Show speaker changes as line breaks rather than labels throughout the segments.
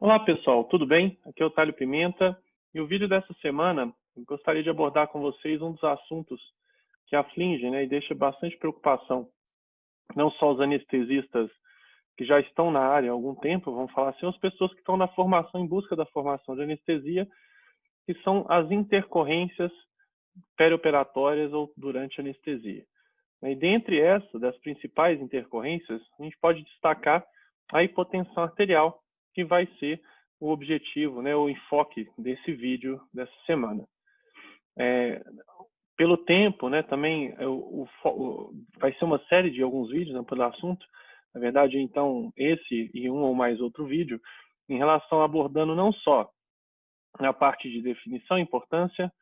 Olá pessoal, tudo bem? Aqui é o Thálio Pimenta e o vídeo dessa semana eu gostaria de abordar com vocês um dos assuntos que aflige, e deixa bastante preocupação, não só os anestesistas que já estão na área há algum tempo, vamos falar assim, as pessoas que estão na formação, em busca da formação de anestesia, que são as intercorrências perioperatórias ou durante a anestesia. E dentre essas, das principais intercorrências, a gente pode destacar a hipotensão arterial, que vai ser o objetivo, o enfoque desse vídeo dessa semana. Pelo tempo, também vai ser uma série de alguns vídeos pelo assunto. Na verdade, então, esse e um ou mais outro vídeo, em relação abordando não só a parte de definição e importância,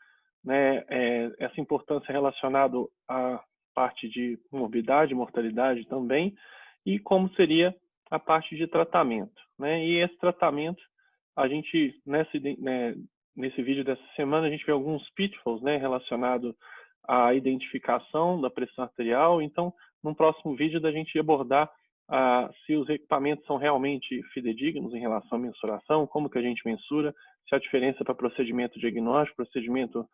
essa importância relacionada à parte de morbidade, mortalidade também, e como seria a parte de tratamento. E esse tratamento, a gente, nesse vídeo dessa semana, a gente vê alguns pitfalls relacionados à identificação da pressão arterial. Então, no próximo vídeo, da gente abordar se os equipamentos são realmente fidedignos em relação à mensuração, como que a gente mensura, se há diferença para procedimento diagnóstico, procedimento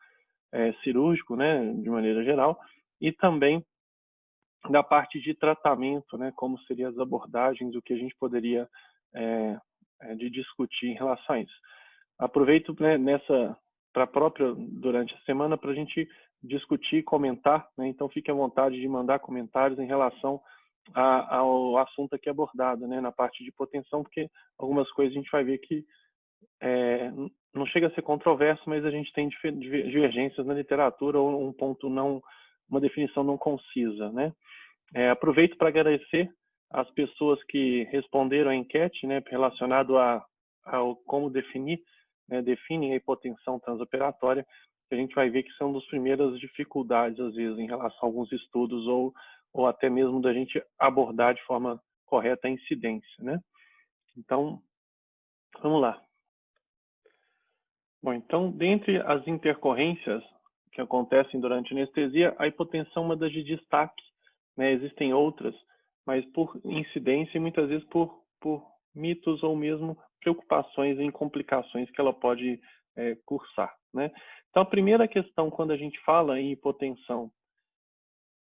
cirúrgico, de maneira geral, e também da parte de tratamento, como seriam as abordagens, o que a gente poderia de discutir em relação a isso. Aproveito para própria durante a semana para a gente discutir e comentar, então fique à vontade de mandar comentários em relação ao assunto aqui abordado, na parte de hipotensão, porque algumas coisas a gente vai ver que não chega a ser controverso, mas a gente tem divergências na literatura ou uma definição não concisa, aproveito para agradecer as pessoas que responderam à enquete, relacionado ao como definem a hipotensão transoperatória, que a gente vai ver que são das primeiras dificuldades, às vezes, em relação a alguns estudos ou até mesmo da gente abordar de forma correta a incidência, Então, vamos lá. Bom, então, dentre as intercorrências que acontecem durante a anestesia, a hipotensão é uma das de destaque, Existem outras, mas por incidência e muitas vezes por mitos ou mesmo preocupações em complicações que ela pode cursar, Então, a primeira questão quando a gente fala em hipotensão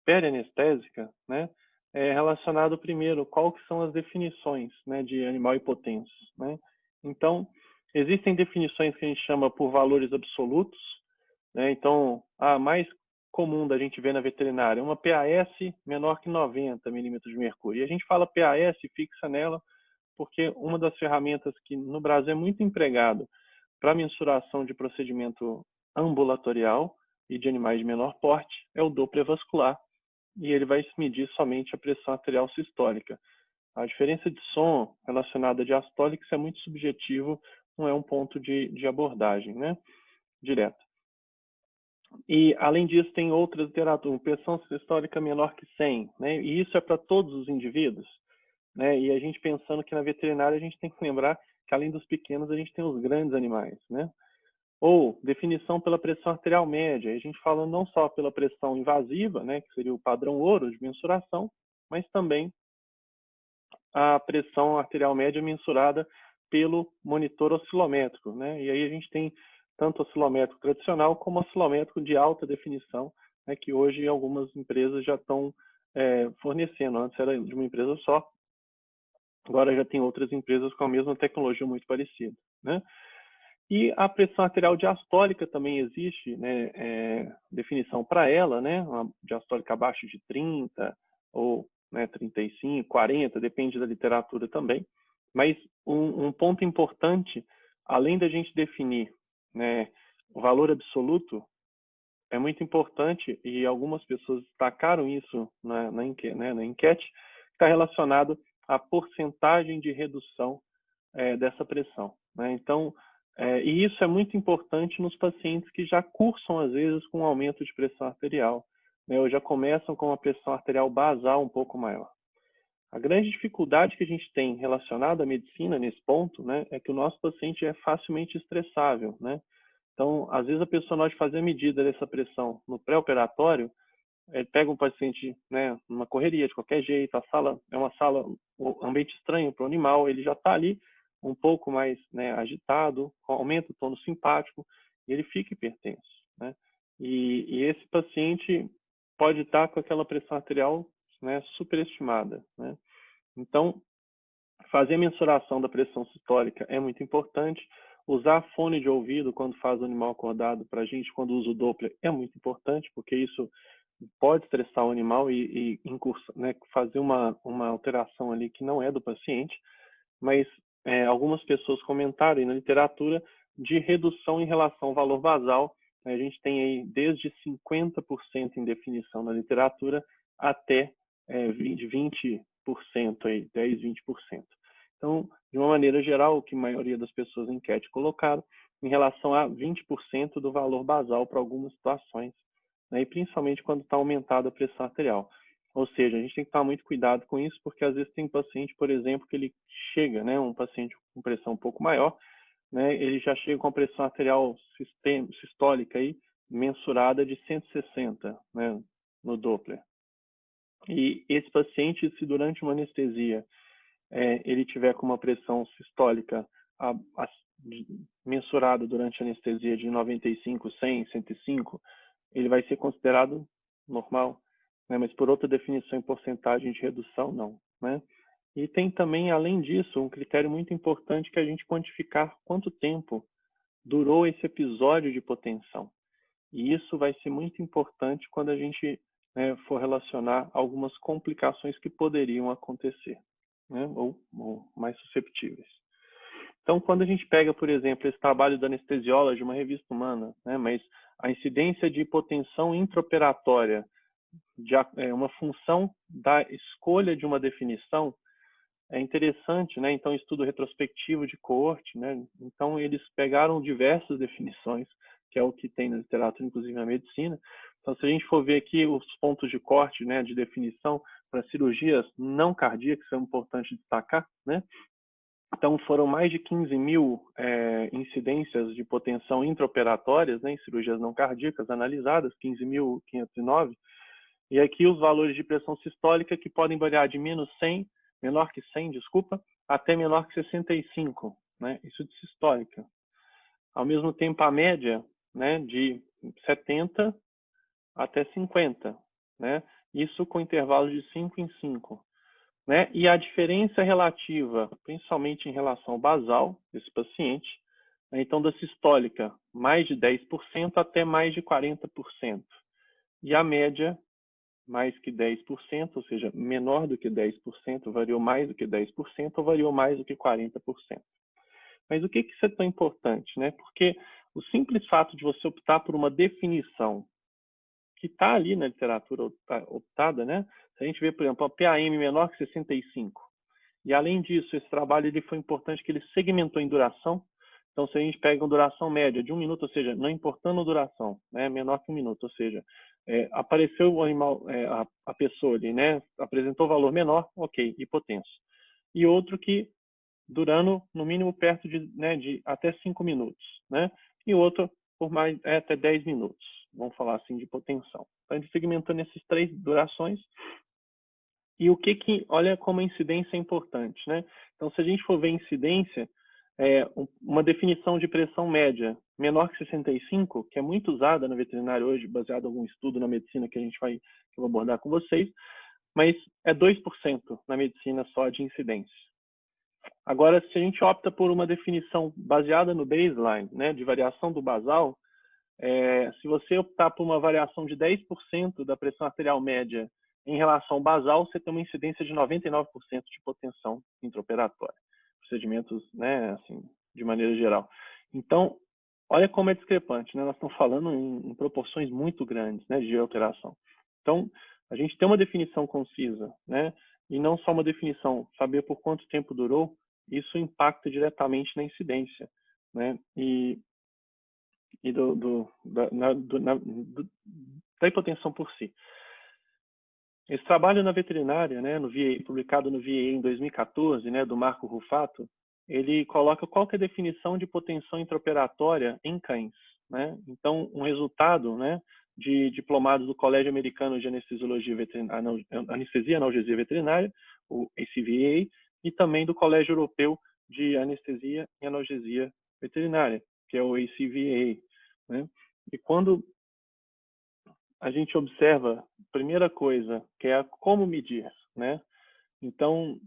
perianestésica, é relacionado primeiro, qual que são as definições, de animal hipotenso, Então, existem definições que a gente chama por valores absolutos, Então, a mais comum da gente ver na veterinária é uma PAS menor que 90 milímetros de mercúrio. E a gente fala PAS, fixa nela, porque uma das ferramentas que no Brasil é muito empregado para mensuração de procedimento ambulatorial e de animais de menor porte é o Doppler vascular, e ele vai medir somente a pressão arterial sistólica. A diferença de som relacionada à diastólica, isso é muito subjetivo, não é um ponto de abordagem, direta. E, além disso, tem outras literaturas, pressão sistólica menor que 100, e isso é para todos os indivíduos. E a gente pensando que na veterinária a gente tem que lembrar que, além dos pequenos, a gente tem os grandes animais. Ou definição pela pressão arterial média, a gente fala não só pela pressão invasiva, que seria o padrão ouro de mensuração, mas também a pressão arterial média mensurada pelo monitor oscilométrico. E aí a gente tem tanto oscilométrico tradicional como oscilométrico de alta definição, que hoje algumas empresas já estão fornecendo. Antes era de uma empresa só, agora já tem outras empresas com a mesma tecnologia muito parecida. E a pressão arterial diastólica também existe, definição para ela, uma diastólica abaixo de 30 ou 35, 40, depende da literatura também. Mas um ponto importante, além da gente definir o valor absoluto, é muito importante, e algumas pessoas destacaram isso na enquete, está relacionado à porcentagem de redução dessa pressão. Então, e isso é muito importante nos pacientes que já cursam, às vezes, com um aumento de pressão arterial, ou já começam com uma pressão arterial basal um pouco maior. A grande dificuldade que a gente tem relacionada à medicina nesse ponto, é que o nosso paciente é facilmente estressável, Então, às vezes a pessoa, na hora de fazer a medida dessa pressão no pré-operatório, ele pega um paciente, numa correria de qualquer jeito, a sala é uma sala, um ambiente estranho para o animal, ele já está ali um pouco mais, né, agitado, aumenta o tônus simpático, e ele fica hipertenso, né? E esse paciente pode estar com aquela pressão arterial, né, superestimada, né? Então, fazer a mensuração da pressão sistólica é muito importante. Usar fone de ouvido quando faz o animal acordado para a gente, quando usa o Doppler, é muito importante, porque isso pode estressar o animal e né, fazer uma alteração ali que não é do paciente. Mas algumas pessoas comentaram aí na literatura de redução em relação ao valor basal. A gente tem aí desde 50% em definição na literatura até 20%, aí, 10, 20%. Então, de uma maneira geral, o que a maioria das pessoas em enquete colocaram, em relação a 20% do valor basal para algumas situações, né, e principalmente quando está aumentada a pressão arterial. Ou seja, a gente tem que tomar muito cuidado com isso, porque às vezes tem paciente, por exemplo, que ele chega, né, um paciente com pressão um pouco maior, né, ele já chega com a pressão arterial sistólica aí, mensurada de 160, né, no Doppler. E esse paciente, se durante uma anestesia ele tiver com uma pressão sistólica mensurada durante a anestesia de 95, 100, 105, ele vai ser considerado normal, né? Mas por outra definição em porcentagem de redução, não, né? E tem também, além disso, um critério muito importante que é a gente quantificar quanto tempo durou esse episódio de hipotensão. E isso vai ser muito importante quando a gente for relacionar algumas complicações que poderiam acontecer, né? ou mais susceptíveis. Então, quando a gente pega, por exemplo, esse trabalho da anestesióloga de uma revista humana, né, mas a incidência de hipotensão intraoperatória, uma função da escolha de uma definição, é interessante, né? Então, estudo retrospectivo de coorte, né? Então, eles pegaram diversas definições, que é o que tem na literatura, inclusive na medicina. Então, se a gente for ver aqui os pontos de corte, né, de definição para cirurgias não cardíacas, é importante destacar, né? Então, foram mais de 15 mil incidências de hipotensão intraoperatórias, né, em cirurgias não cardíacas analisadas, 15.509. E aqui os valores de pressão sistólica que podem variar de menor que 100, desculpa, até menor que 65, né? Isso de sistólica. Ao mesmo tempo, a média, né, de 70 até 50, né? Isso com intervalos de 5 em 5. Né? E a diferença relativa, principalmente em relação ao basal desse paciente, né? Então, da sistólica, mais de 10% até mais de 40%. E a média, mais que 10%, ou seja, menor do que 10%, variou mais do que 10%, ou variou mais do que 40%. Mas o que isso é tão importante? Né? Porque o simples fato de você optar por uma definição que está ali na literatura optada, né? Se a gente vê, por exemplo, a PAM menor que 65, e além disso, esse trabalho ele foi importante que ele segmentou em duração. Então, se a gente pega uma duração média de 1 minuto, ou seja, não importando a duração, né, menor que 1 minuto, ou seja, apareceu o animal, a pessoa ali, né, apresentou valor menor, ok, hipotenso. E outro que durando no mínimo perto de até 5 minutos, né, e outro por mais até 10 minutos, vamos falar assim, de hipotensão. Então, a gente segmentando essas 3 durações. E olha como a incidência é importante, né? Então, se a gente for ver incidência, uma definição de pressão média menor que 65, que é muito usada na veterinária hoje, baseado em algum estudo na medicina que eu vou abordar com vocês, mas é 2% na medicina só de incidência. Agora, se a gente opta por uma definição baseada no baseline, né, de variação do basal, se você optar por uma variação de 10% da pressão arterial média em relação ao basal, você tem uma incidência de 99% de hipotensão intraoperatória. Procedimentos, né, assim, de maneira geral. Então, olha como é discrepante, né? Nós estamos falando em proporções muito grandes, né, de alteração. Então, a gente tem uma definição concisa, né, e não só uma definição, saber por quanto tempo durou, isso impacta diretamente na incidência, né, e da hipotensão por si. Esse trabalho na veterinária, né, publicado no VA em 2014, né, do Marco Rufato, ele coloca qual que é a definição de hipotensão intraoperatória em cães, né? Então, um resultado, né, de diplomados do Colégio Americano de Anestesia e Analgesia Veterinária, o ACVA, e também do Colégio Europeu de Anestesia e Analgesia Veterinária, que é o ACVA, né? E quando a gente observa, primeira coisa, que é como medir, né? Então,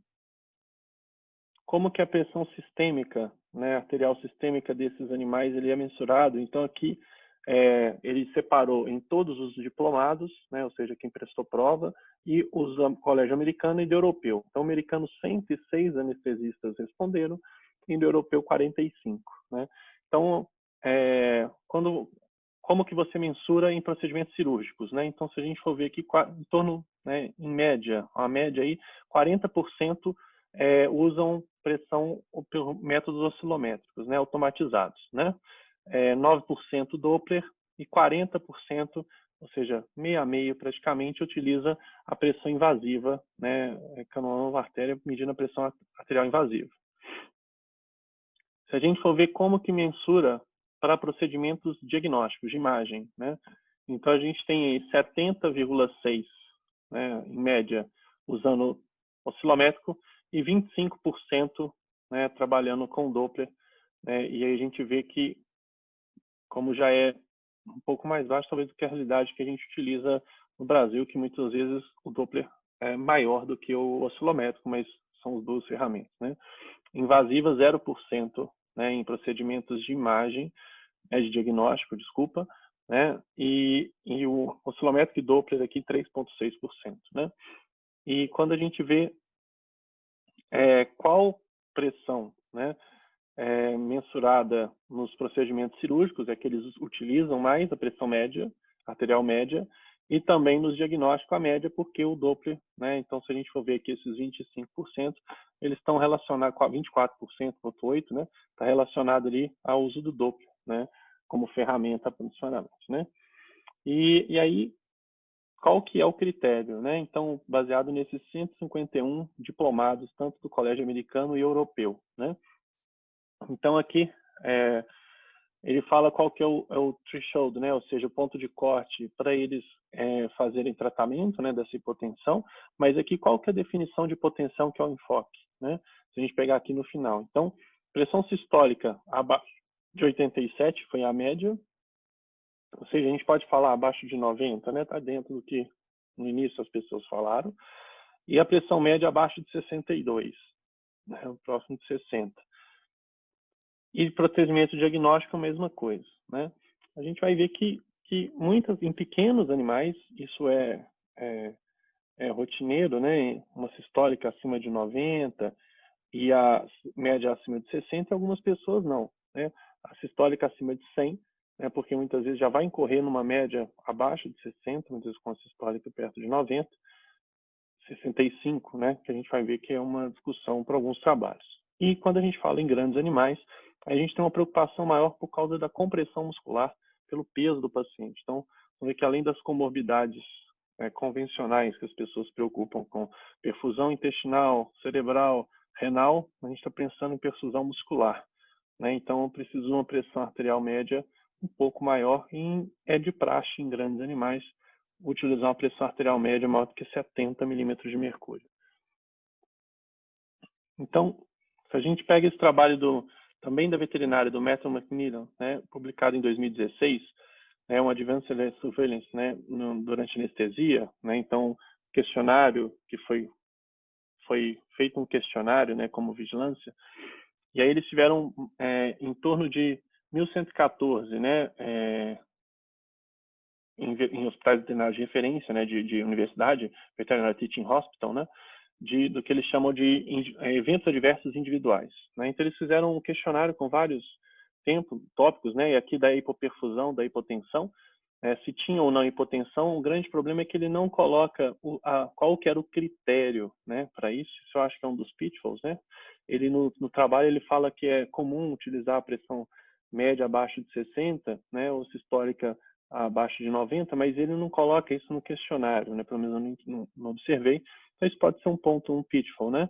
como que a pressão sistêmica, né, arterial sistêmica desses animais, ele é mensurado? Então, aqui, ele separou em todos os diplomados, né, ou seja, quem prestou prova, e os colégio americano e do europeu. Então, americano, 106 anestesistas responderam, e do europeu, 45. Né? Então, como que você mensura em procedimentos cirúrgicos? Né? Então, se a gente for ver aqui, em torno, né, em média, a média aí, 40% usam pressão por métodos oscilométricos, né, automatizados, né? 9% Doppler e 40%, ou seja, meio a meio praticamente, utiliza a pressão invasiva, né, canulando a artéria, medindo a pressão arterial invasiva. Se a gente for ver como que mensura para procedimentos diagnósticos de imagem, né? Então a gente tem aí 70,6, né, em média, usando oscilométrico e 25%, né, trabalhando com Doppler, né? E aí a gente vê que, como já é um pouco mais baixo, talvez, do que a realidade que a gente utiliza no Brasil, que muitas vezes o Doppler é maior do que o oscilométrico, mas são as duas ferramentas, né? Invasiva, 0%, né, em procedimentos de imagem, de diagnóstico, desculpa, né? E o oscilométrico e Doppler aqui, 3,6%, né? E quando a gente vê qual pressão, né, mensurada nos procedimentos cirúrgicos, é que eles utilizam mais a pressão média, arterial média, e também nos diagnósticos a média, porque o Doppler, né, então se a gente for ver aqui esses 25%, eles estão relacionados com a 24,8%, né, está relacionado ali ao uso do Doppler, né, como ferramenta funcionalmente, né. E aí, qual que é o critério, né? Então, baseado nesses 151 diplomados, tanto do colégio americano e europeu, né? Então, aqui, ele fala qual que é o threshold, né? Ou seja, o ponto de corte para eles fazerem tratamento, né, dessa hipotensão, mas aqui qual que é a definição de hipotensão, que é o enfoque, né? Se a gente pegar aqui no final. Então, pressão sistólica abaixo de 87 foi a média, ou seja, a gente pode falar abaixo de 90, né? Está dentro do que no início as pessoas falaram. E a pressão média abaixo de 62, né? Próximo de 60. E procedimento diagnóstico, a mesma coisa, né? A gente vai ver que em pequenos animais, isso é rotineiro, né? Uma sistólica acima de 90 e a média acima de 60, algumas pessoas não, né? A sistólica acima de 100, né? Porque muitas vezes já vai incorrer numa média abaixo de 60, muitas vezes com a sistólica perto de 90, 65, né? Que a gente vai ver que é uma discussão para alguns trabalhos. E quando a gente fala em grandes animais, a gente tem uma preocupação maior por causa da compressão muscular, pelo peso do paciente. Então, vamos ver que além das comorbidades convencionais que as pessoas se preocupam com perfusão intestinal, cerebral, renal, a gente está pensando em perfusão muscular, né? Então, precisa de uma pressão arterial média um pouco maior e é de praxe em grandes animais utilizar uma pressão arterial média maior do que 70 milímetros de mercúrio. Então, se a gente pega esse trabalho também da veterinária, do Matthew McMillan, né, publicado em 2016, um Advanced Surveillance, né, durante anestesia, né, então, questionário, que foi feito um questionário, né, como vigilância, e aí eles tiveram em torno de 1.114, né, em hospitais veterinários de referência, né, de universidade, Veterinary Teaching Hospital, né, do que eles chamam de eventos adversos individuais, né? Então eles fizeram um questionário com vários tópicos, né, e aqui da hipoperfusão, da hipotensão, se tinha ou não hipotensão. O grande problema é que ele não coloca qual que era o critério, né, para isso. Isso eu acho que é um dos pitfalls, né? Ele no trabalho ele fala que é comum utilizar a pressão média abaixo de 60, né, ou sistólica abaixo de 90, mas ele não coloca isso no questionário, né? Pelo menos eu não observei. Então isso pode ser um pitfall, né?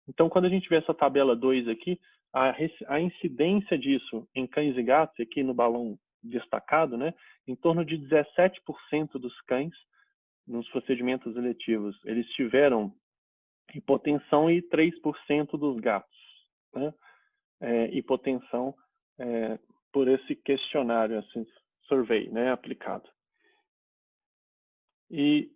Então, quando a gente vê essa tabela 2 aqui, a incidência disso em cães e gatos, aqui no balão destacado, né, em torno de 17% dos cães, nos procedimentos eletivos, eles tiveram hipotensão, e 3% dos gatos, né? hipotensão por esse questionário, assim, survey, né, aplicado. E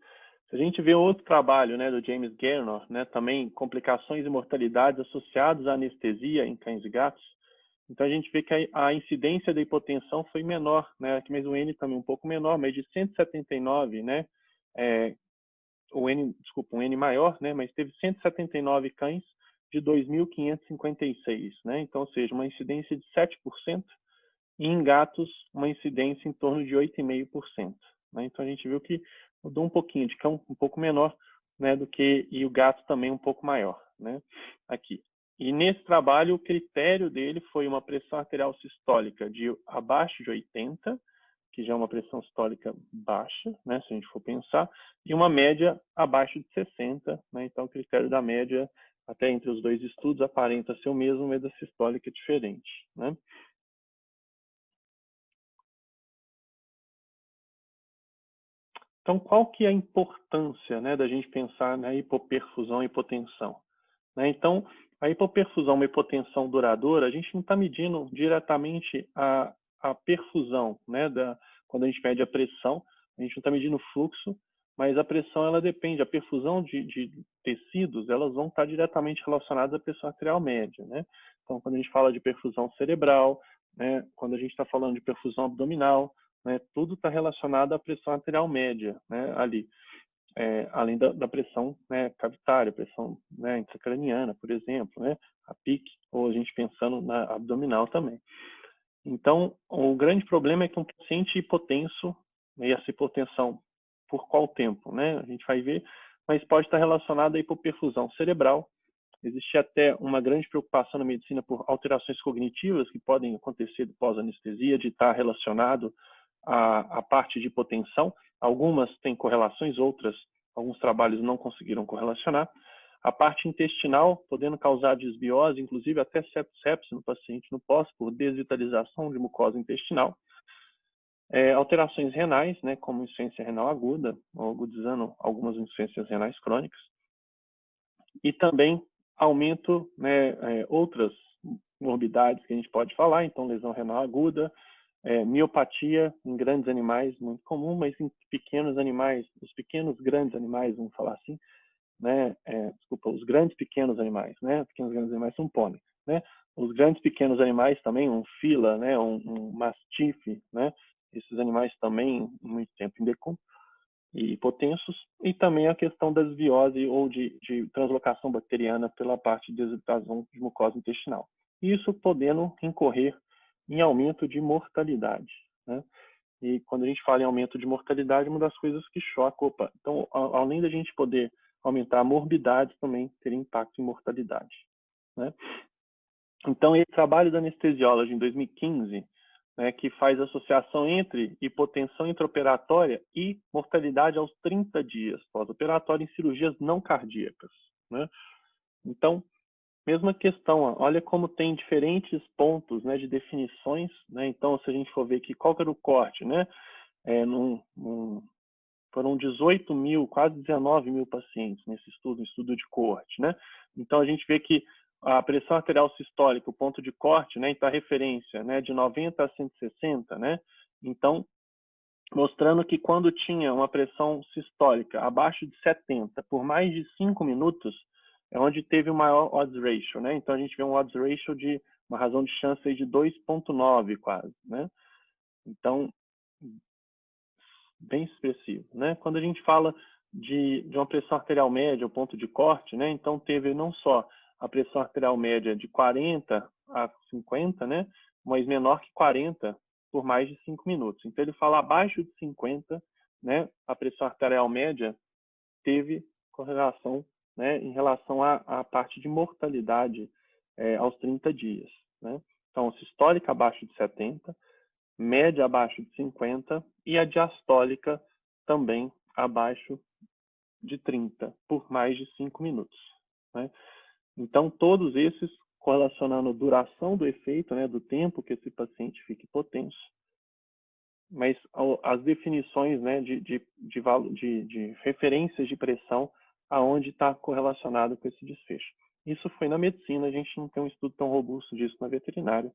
se a gente vê outro trabalho, né, do James Garner, né, também complicações e mortalidades associadas à anestesia em cães e gatos, então a gente vê que a incidência da hipotensão foi menor, né, aqui mesmo o N também um pouco menor, mas de 179, né, um N maior, né, mas teve 179 cães de 2.556, né, então, ou seja, uma incidência de 7%, e em gatos, uma incidência em torno de 8,5%. Né? Então, a gente viu que mudou um pouquinho, de cão um pouco menor, né, do que, e o gato também um pouco maior, né, aqui. E nesse trabalho, o critério dele foi uma pressão arterial sistólica de abaixo de 80, que já é uma pressão sistólica baixa, né, se a gente for pensar, e uma média abaixo de 60, né, então o critério da média, até entre os dois estudos, aparenta ser o mesmo, mas a sistólica é diferente, né. Então, qual que é a importância, né, da gente pensar na hipoperfusão e hipotensão? Né? Então, a hipoperfusão, uma hipotensão duradoura, a gente não está medindo diretamente a perfusão, né, quando a gente mede a pressão, a gente não está medindo o fluxo, mas a pressão ela depende, a perfusão de tecidos, elas vão estar diretamente relacionadas à pressão arterial média, né? Então, quando a gente fala de perfusão cerebral, né, quando a gente está falando de perfusão abdominal, né, tudo está relacionado à pressão arterial média, né, ali. Além da pressão, né, cavitária, pressão, né, intracraniana, por exemplo, né, a PIC, ou a gente pensando na abdominal também. Então, o grande problema é que um paciente hipotenso, e essa hipotensão por qual tempo, né, a gente vai ver, mas pode estar relacionado à hipoperfusão cerebral. Existe até uma grande preocupação na medicina por alterações cognitivas que podem acontecer pós-anestesia, de estar relacionado à parte de hipotensão. Algumas têm correlações, outras, alguns trabalhos não conseguiram correlacionar. A parte intestinal, podendo causar desbiose, inclusive até sepse no paciente no pós, por desvitalização de mucosa intestinal. Alterações renais, né, como insuficiência renal aguda, ou agudizando algumas insuficiências renais crônicas. E também aumento, né, outras morbidades que a gente pode falar, então lesão renal aguda, miopatia em grandes animais, muito comum, mas em pequenos animais, os pequenos grandes animais, vamos falar assim, né, desculpa, os grandes pequenos animais, né, pequenos grandes animais são pôneis, né, os grandes pequenos animais também, um fila, né, um mastife, né, esses animais também muito tempo em decúbito e hipotensos, e também a questão da desbiose ou de translocação bacteriana pela parte de desvitalização de mucosa intestinal. Isso podendo incorrer em aumento de mortalidade, né? E quando a gente fala em aumento de mortalidade, uma das coisas que choca, então, além da gente poder aumentar a morbidade, também teria impacto em mortalidade, né? Então, esse trabalho da anestesiologia em 2015, né, que faz associação entre hipotensão intraoperatória e mortalidade aos 30 dias pós-operatório em cirurgias não cardíacas, né? Então, mesma questão, olha como tem diferentes pontos, né, de definições, né? Então, se a gente for ver aqui qual que era o corte, né? Foram 18 mil, quase 19 mil pacientes nesse estudo de corte, né? Então, a gente vê que a pressão arterial sistólica, o ponto de corte, né, então a referência, né, de 90 a 160, né? Então, mostrando que quando tinha uma pressão sistólica abaixo de 70 por mais de 5 minutos, é onde teve o maior odds ratio, né? Então, a gente vê um odds ratio de uma razão de chance aí de 2,9 quase, né? Então, bem expressivo, né? Quando a gente fala de uma pressão arterial média, o ponto de corte, né? Então, teve não só a pressão arterial média de 40 a 50, né? Mas menor que 40 por mais de 5 minutos. Então, ele fala abaixo de 50, né? A pressão arterial média teve correlação, né? Em relação à parte de mortalidade aos 30 dias, né? Então, sistólica abaixo de 70, média abaixo de 50 e a diastólica também abaixo de 30 por mais de 5 minutos, né? Então, todos esses correlacionando a duração do efeito, né, do tempo que esse paciente fica hipotenso, mas as definições, né, de referências de pressão aonde está correlacionado com esse desfecho. Isso foi na medicina, a gente não tem um estudo tão robusto disso na veterinária,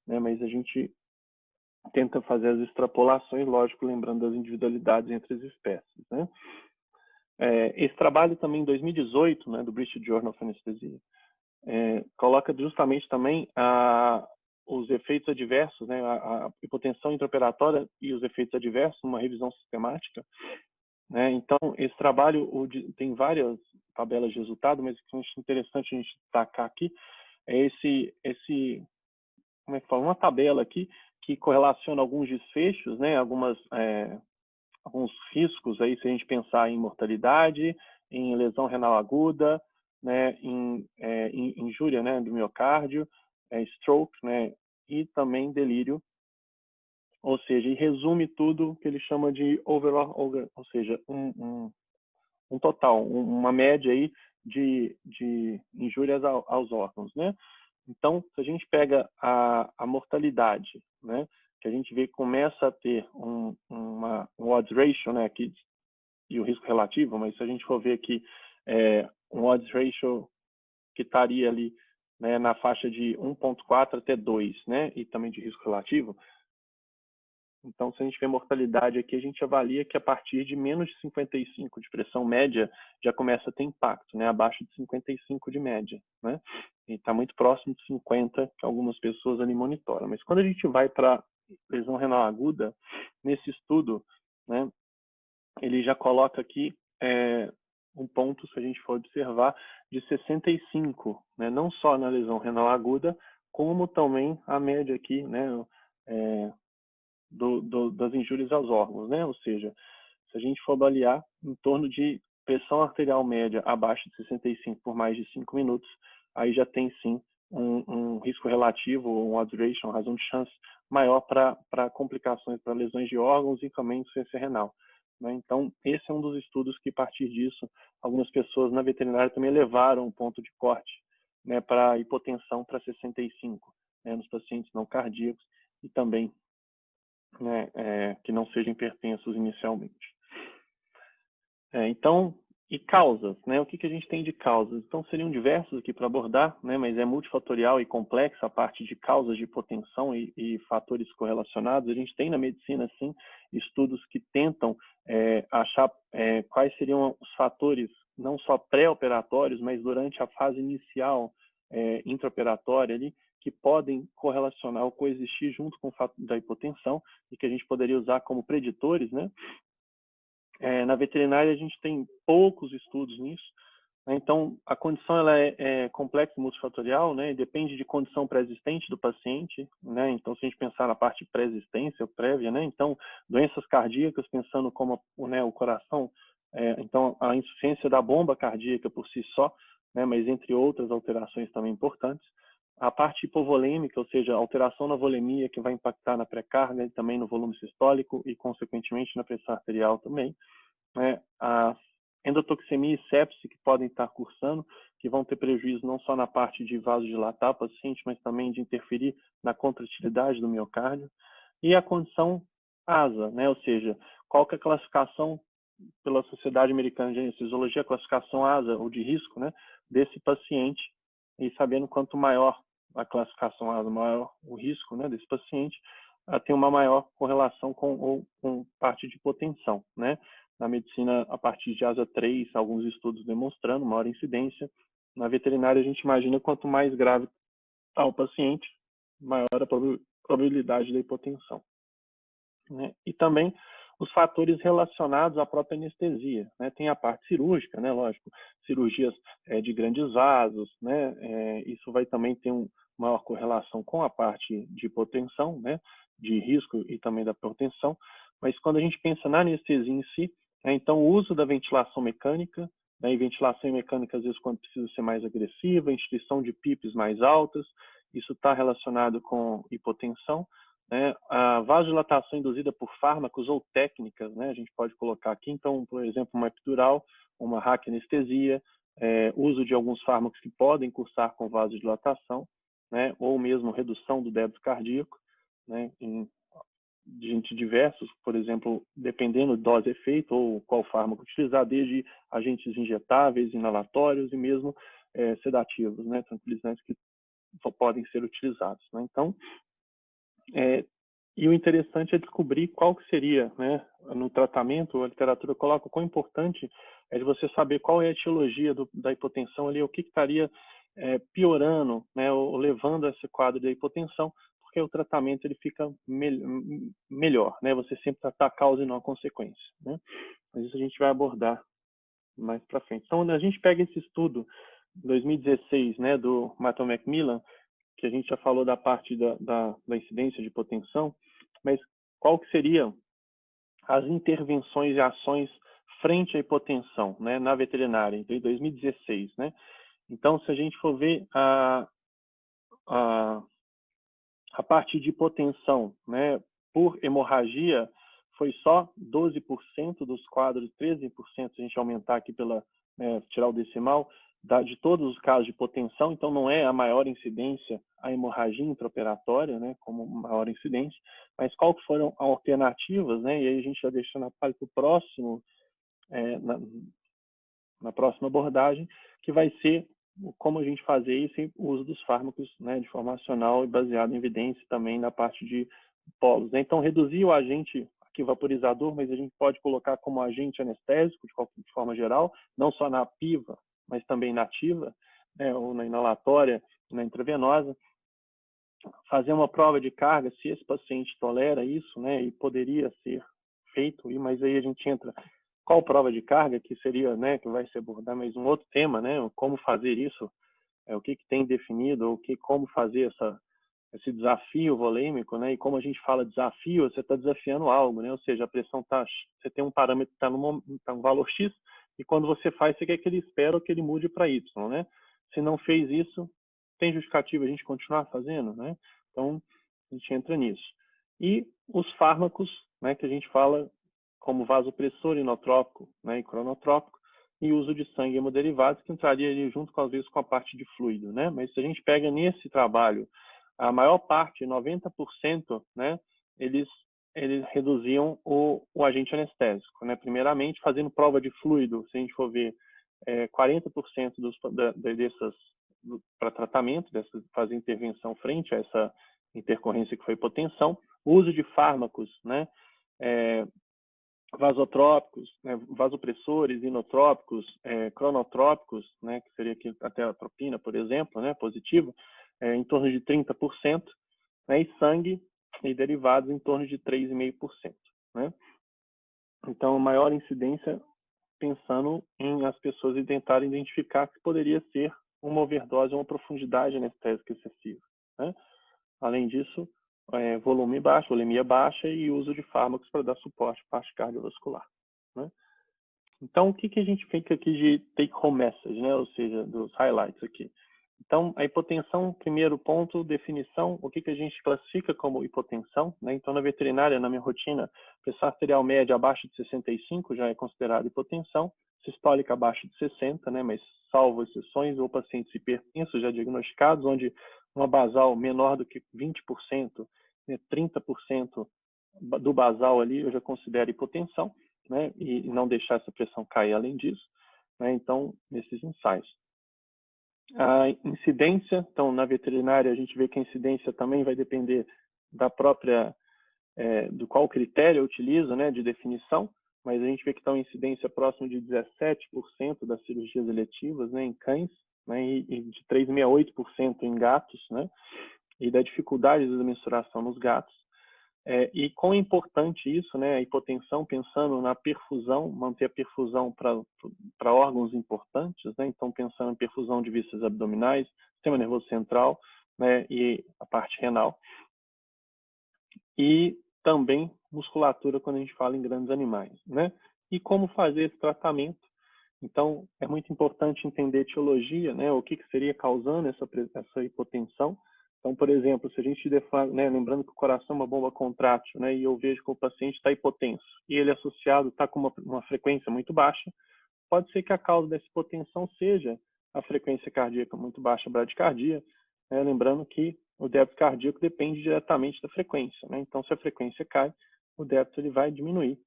né? Mas a gente tenta fazer as extrapolações, lógico, lembrando das individualidades entre as espécies, né? Esse trabalho também em 2018, né, do British Journal of Anesthesia, coloca justamente também os efeitos adversos, né, a hipotensão intraoperatória e os efeitos adversos, numa revisão sistemática, né? Então, esse trabalho tem várias tabelas de resultado, mas o que é interessante a gente destacar aqui é como é que fala? Uma tabela aqui que correlaciona alguns desfechos, né, alguns riscos aí, se a gente pensar em mortalidade, em lesão renal aguda, né, em injúria, né, do miocárdio, stroke, né, e também delírio, ou seja, e resume tudo que ele chama de overall, ou seja, um total, uma média aí de injúrias aos órgãos, né? Então, se a gente pega a mortalidade, né, que a gente vê que começa a ter um odds ratio, né, aqui, e o risco relativo, mas se a gente for ver aqui um odds ratio que estaria ali, né, na faixa de 1,4 até 2, né, e também de risco relativo. Então, se a gente vê mortalidade aqui, a gente avalia que a partir de menos de 55 de pressão média já começa a ter impacto, né? Abaixo de 55 de média, né? E está muito próximo de 50, que algumas pessoas ali monitoram. Mas quando a gente vai para lesão renal aguda, nesse estudo, né, ele já coloca aqui um ponto, se a gente for observar, de 65, né? Não só na lesão renal aguda, como também a média aqui, né? Das injúrias aos órgãos, né? Ou seja, se a gente for avaliar em torno de pressão arterial média abaixo de 65 por mais de 5 minutos, aí já tem sim um risco relativo, um odds ratio, uma razão de chance maior para complicações, para lesões de órgãos e também insuficiência renal, né? Então, esse é um dos estudos que, a partir disso, algumas pessoas na veterinária também levaram o ponto de corte, né, para hipotensão para 65, né, nos pacientes não cardíacos e também, né, que não sejam hipertensos inicialmente. Então, e causas, né? O que a gente tem de causas? Então, seriam diversos aqui para abordar, né? Mas é multifatorial e complexa a parte de causas de hipotensão e fatores correlacionados. A gente tem na medicina, sim, estudos que tentam achar quais seriam os fatores, não só pré-operatórios, mas durante a fase inicial intraoperatória ali, que podem correlacionar ou coexistir junto com o fato da hipotensão e que a gente poderia usar como preditores, né? Na veterinária, a gente tem poucos estudos nisso, né? Então, a condição ela é complexa e multifatorial, né? Depende de condição pré-existente do paciente, né? Então, se a gente pensar na parte pré-existência ou prévia, né? Então, doenças cardíacas, pensando como, né, o coração, então, a insuficiência da bomba cardíaca por si só, né? Mas entre outras alterações também importantes. A parte hipovolêmica, ou seja, a alteração na volemia, que vai impactar na pré-carga e também no volume sistólico e, consequentemente, na pressão arterial também, né? A endotoxemia e sepse, que podem estar cursando, que vão ter prejuízo não só na parte de vasodilatar o paciente, mas também de interferir na contratilidade do miocárdio. E a condição ASA, né? Ou seja, qual que é a classificação pela Sociedade Americana de Anestesiologia, a classificação ASA, ou de risco, né, desse paciente, e sabendo quanto maior a classificação ASA, maior o risco, né, desse paciente, tem uma maior correlação com parte de hipotensão, né? Na medicina, a partir de ASA 3, alguns estudos demonstrando maior incidência. Na veterinária, a gente imagina quanto mais grave está o paciente, maior a probabilidade da hipotensão, né? E também os fatores relacionados à própria anestesia, né? Tem a parte cirúrgica, né? Lógico, cirurgias de grandes vasos, né? Isso vai também ter uma maior correlação com a parte de hipotensão, né? De risco e também da hipertensão. Mas quando a gente pensa na anestesia em si, então o uso da ventilação mecânica, né? E ventilação mecânica às vezes quando precisa ser mais agressiva, instituição de PIPs mais altas, isso está relacionado com hipotensão, né? A vasodilatação induzida por fármacos ou técnicas, né? A gente pode colocar aqui, então, por exemplo, uma epidural, uma raquianestesia, uso de alguns fármacos que podem cursar com vasodilatação, né? Ou mesmo redução do débito cardíaco, né? De diversos, por exemplo, dependendo do dose efeito ou qual fármaco utilizar, desde agentes injetáveis, inalatórios e mesmo sedativos, né, tranquilizantes que podem ser utilizados, né? Então, e o interessante é descobrir qual que seria, né, no tratamento, a literatura coloca o quão importante é de você saber qual é a etiologia da hipotensão ali, o que estaria piorando, né, ou levando a esse quadro de hipotensão, porque o tratamento ele fica melhor, né, você sempre tratar a causa e não a consequência, né? Mas isso a gente vai abordar mais para frente. Então, a gente pega esse estudo, 2016, né, do Matthew Macmillan, que a gente já falou da parte da incidência de hipotensão, mas qual que seriam as intervenções e ações frente à hipotensão, né, na veterinária, em 2016, né? Então, se a gente for ver a parte de hipotensão, né, por hemorragia, foi só 12% dos quadros, 13% se a gente aumentar aqui tirar o decimal, de todos os casos de hipotensão, então não é a maior incidência a hemorragia intraoperatória, né, como maior incidência, mas qual que foram alternativas, né, e aí a gente já deixa na parte do próximo, na próxima abordagem, que vai ser como a gente fazer isso e o uso dos fármacos, né, de forma racional e baseado em evidência também na parte de polos, né? Então, reduzir o agente aqui vaporizador, mas a gente pode colocar como agente anestésico de forma geral, não só na piva, mas também na ativa, né, ou na inalatória, na intravenosa. Fazer uma prova de carga, se esse paciente tolera isso, né, e poderia ser feito, mas aí a gente entra qual prova de carga, que seria, né, que vai se abordar mais um outro tema, né, como fazer isso, o que tem definido, como fazer esse desafio volêmico, né, e como a gente fala desafio, você está desafiando algo, né, ou seja, a pressão você tem um parâmetro que está um valor X, e quando você faz, você quer que ele espere ou que ele mude para Y, né, se não fez isso, tem justificativa a gente continuar fazendo, né, então a gente entra nisso. E os fármacos, né, que a gente fala como vasopressor, inotrópico, né, e cronotrópico, e uso de sangue e hemoderivados, que entraria ali junto, às vezes, com a parte de fluido, né? Mas se a gente pega nesse trabalho, a maior parte, 90%, né, eles reduziam o agente anestésico, né? Primeiramente, fazendo prova de fluido, se a gente for ver, 40% dessas para tratamento, fazer intervenção frente a essa intercorrência que foi hipotensão, o uso de fármacos, né, vasotrópicos, né, vasopressores, inotrópicos, cronotrópicos, né, que seria aqui até a atropina, por exemplo, né, positivo, em torno de 30%, né, e sangue e derivados em torno de 3,5%. Né? Então, maior incidência pensando em as pessoas tentarem identificar que poderia ser uma overdose ou uma profundidade anestésica excessiva. Né? Além disso, volume baixo, volemia baixa e uso de fármacos para dar suporte à parte cardiovascular. Né? Então, o que a gente fica aqui de take-home message, né? Ou seja, dos highlights aqui? Então, a hipotensão, primeiro ponto, definição, o que a gente classifica como hipotensão, né? Então, na veterinária, na minha rotina, pressão arterial média abaixo de 65 já é considerado hipotensão, sistólica abaixo de 60, né? Mas salvo exceções, ou pacientes hipertensos já diagnosticados, onde uma basal menor do que 20%, né? 30% do basal ali eu já considero hipotensão, né? E não deixar essa pressão cair além disso, né? Então, nesses ensaios. A incidência, então, na veterinária, a gente vê que a incidência também vai depender da própria, do qual critério eu utilizo, né, de definição, mas a gente vê que está uma incidência próxima de 17% das cirurgias eletivas, né, em cães, né, e de 3,68% em gatos, né, e da dificuldade da mensuração nos gatos. E quão é importante isso, né, a hipotensão, pensando na perfusão, manter a perfusão para órgãos importantes, né, então pensando em perfusão de vísceras abdominais, sistema nervoso central, né, e a parte renal. E também musculatura quando a gente fala em grandes animais, né? E como fazer esse tratamento. Então, é muito importante entender a etiologia, né, o que seria causando essa hipotensão. Então, por exemplo, se a gente define, né, lembrando que o coração é uma bomba contrátil, né, e eu vejo que o paciente está hipotenso e ele associado está com uma frequência muito baixa, pode ser que a causa dessa hipotensão seja a frequência cardíaca muito baixa, a bradicardia, né, lembrando que o débito cardíaco depende diretamente da frequência, né? Então, se a frequência cai, o débito ele vai diminuir,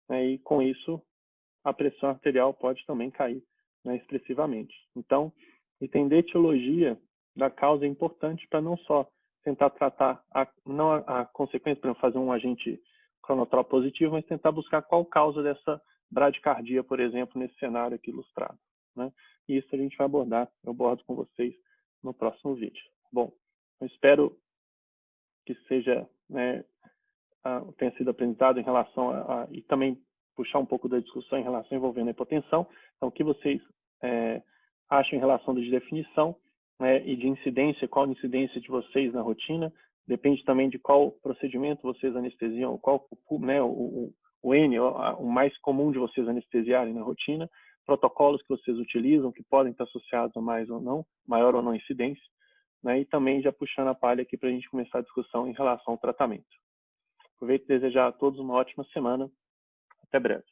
né, e com isso a pressão arterial pode também cair, né, expressivamente. Então, Entender a etiologia da causa é importante para não só tentar tratar a consequência, para fazer um agente cronotrópico positivo, mas tentar buscar qual causa dessa bradicardia, por exemplo, nesse cenário aqui ilustrado, né? E isso a gente vai abordar, eu abordo com vocês no próximo vídeo. Bom, eu espero que seja, né, tenha sido aprendizado em relação e também puxar um pouco da discussão em relação envolvendo a hipotensão. Então, o que vocês acham em relação de definição, né, e de incidência, qual a incidência de vocês na rotina, depende também de qual procedimento vocês anestesiam, qual, né, o N, o mais comum de vocês anestesiarem na rotina, protocolos que vocês utilizam, que podem estar associados a mais ou não, maior ou não incidência, né, e também já puxando a palha aqui para a gente começar a discussão em relação ao tratamento. Aproveito e desejar a todos uma ótima semana. Até breve.